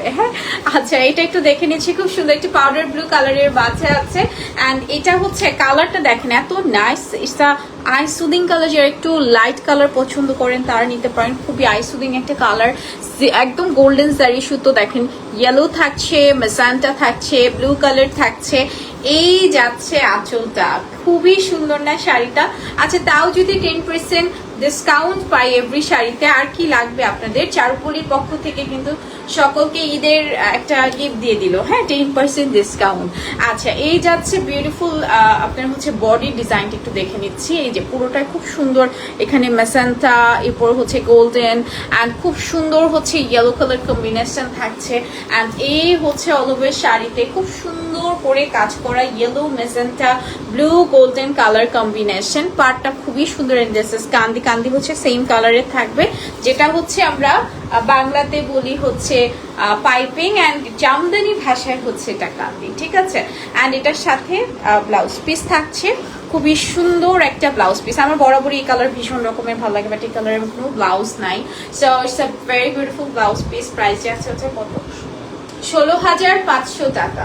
যাবে। হ্যাঁ, আচ্ছা এটা একটু দেখে নিচ্ছি, খুব সুন্দর একটি পাউডার ব্লু কালারের বাচ্চা আছে। অ্যান্ড এটা হচ্ছে কালারটা দেখেন এত nice, it's a I soothing colour. যারা একটু লাইট কালার পছন্দ করেন তারা নিতে পারেন, খুবই আই সুদিং একটা কালার, একদম গোল্ডেন জারি সুতো। দেখেন ইয়েলো থাকছে, মেসান্টা থাকছে, ব্লু কালার থাকছে, এই যাচ্ছে আঁচলটা, খুবই সুন্দর না শাড়িটা? আচ্ছা তাও যদি 10% ডিসকাউন্ট পাই এভরি শাড়িতে, আর কি লাগবে আপনাদের? চারুপলির পক্ষ থেকে কিন্তু সকলকে ঈদের একটা গিফট দিয়ে দিল। হ্যাঁ, 10% ডিসকাউন্ট। আচ্ছা এই যাচ্ছে বিউটিফুল, আপনার হচ্ছে বডি ডিজাইনটা একটু দেখে নিচ্ছি। এই যে পুরোটাই খুব সুন্দর, এখানে মেসান্টা, এরপর হচ্ছে গোল্ডেন অ্যান্ড খুব সুন্দর হচ্ছে ইয়েলো কালার কম্বিনেশন থাকছে। অ্যান্ড এই হচ্ছে অল ওভার শাড়িতে খুব সুন্দর করে কাজ করা yellow, magenta, blue, golden colour combination. পার্টটা খুবই সুন্দর। এন্ড দিস ইজ কান্দি, কান্দি হচ্ছে সেম কালারের থাকবে, যেটা হচ্ছে আমরা বাংলাতে বলি হচ্ছে পাইপিং, অ্যান্ড জামদানি ভাষায় হচ্ছে এটা কান্দি, ঠিক আছে? অ্যান্ড এটার সাথে ব্লাউজ পিস থাকছে, খুবই সুন্দর একটা ব্লাউজ পিস। আমার বরাবরই এই কালার ভীষণ রকমের ভালো লাগে, বাট এই কালারের কোনো ব্লাউজ নাই। So it's a very beautiful blouse piece. Price আছে হচ্ছে কত? 16,500 টাকা।